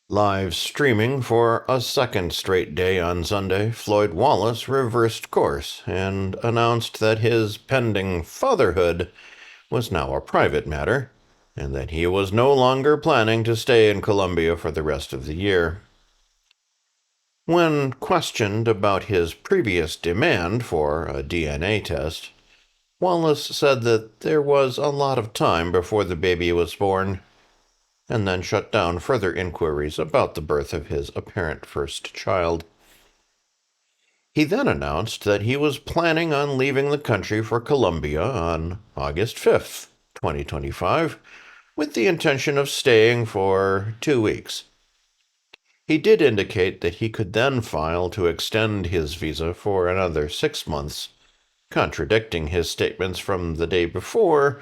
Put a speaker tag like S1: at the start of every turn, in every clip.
S1: Live streaming for a second straight day on Sunday, Floyd Wallace reversed course and announced that his pending fatherhood was now a private matter, and that he was no longer planning to stay in Colombia for the rest of the year. When questioned about his previous demand for a DNA test, Wallace said that there was a lot of time before the baby was born, and then shut down further inquiries about the birth of his apparent first child. He then announced that he was planning on leaving the country for Colombia on August 5th, 2025, with the intention of staying for 2 weeks. He did indicate that he could then file to extend his visa for another 6 months, contradicting his statements from the day before,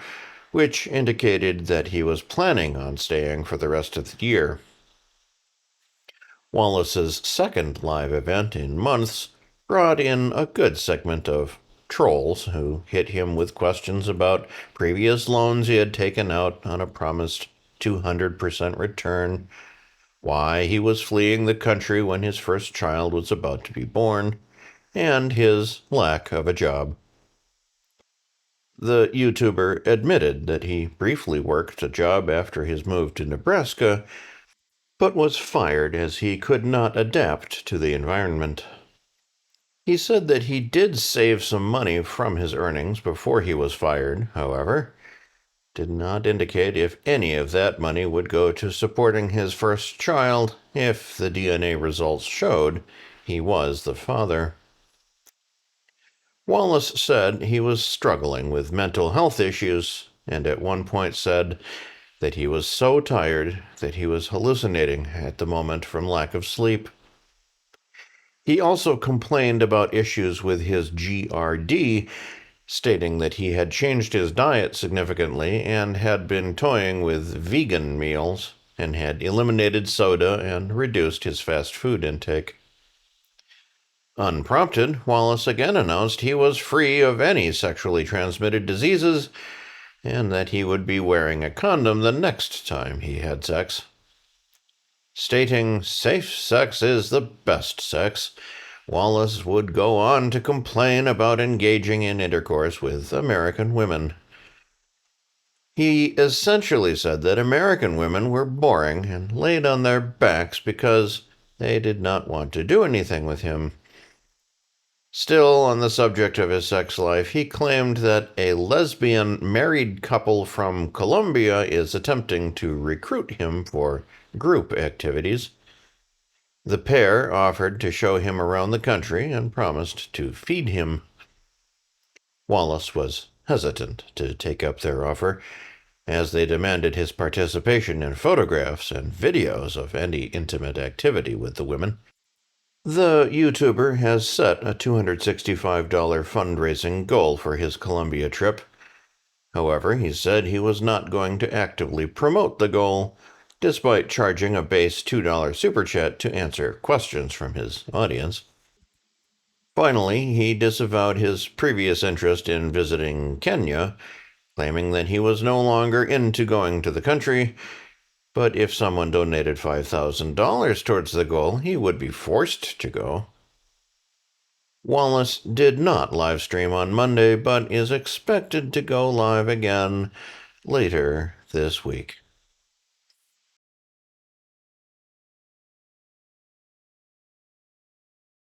S1: which indicated that he was planning on staying for the rest of the year. Wallace's second live event in months brought in a good segment of trolls who hit him with questions about previous loans he had taken out on a promised 200% return, why he was fleeing the country when his first child was about to be born, and his lack of a job. The YouTuber admitted that he briefly worked a job after his move to Nebraska, but was fired as he could not adapt to the environment. He said that he did save some money from his earnings before he was fired, however, did not indicate if any of that money would go to supporting his first child if the DNA results showed he was the father. Wallace said he was struggling with mental health issues, and at one point said that he was so tired that he was hallucinating at the moment from lack of sleep. He also complained about issues with his GRD, stating that he had changed his diet significantly and had been toying with vegan meals and had eliminated soda and reduced his fast food intake. Unprompted, Wallace again announced he was free of any sexually transmitted diseases and that he would be wearing a condom the next time he had sex. Stating safe sex is the best sex, Wallace would go on to complain about engaging in intercourse with American women. He essentially said that American women were boring and laid on their backs because they did not want to do anything with him. Still on the subject of his sex life, he claimed that a lesbian married couple from Colombia is attempting to recruit him for group activities. The pair offered to show him around the country and promised to feed him. Wallace was hesitant to take up their offer, as they demanded his participation in photographs and videos of any intimate activity with the women. The YouTuber has set a $265 fundraising goal for his Colombia trip. However, he said he was not going to actively promote the goal, despite charging a base $2 super chat to answer questions from his audience. Finally, he disavowed his previous interest in visiting Kenya, claiming that he was no longer into going to the country, but if someone donated $5,000 towards the goal, he would be forced to go. Wallace did not live stream on Monday, but is expected to go live again later this week.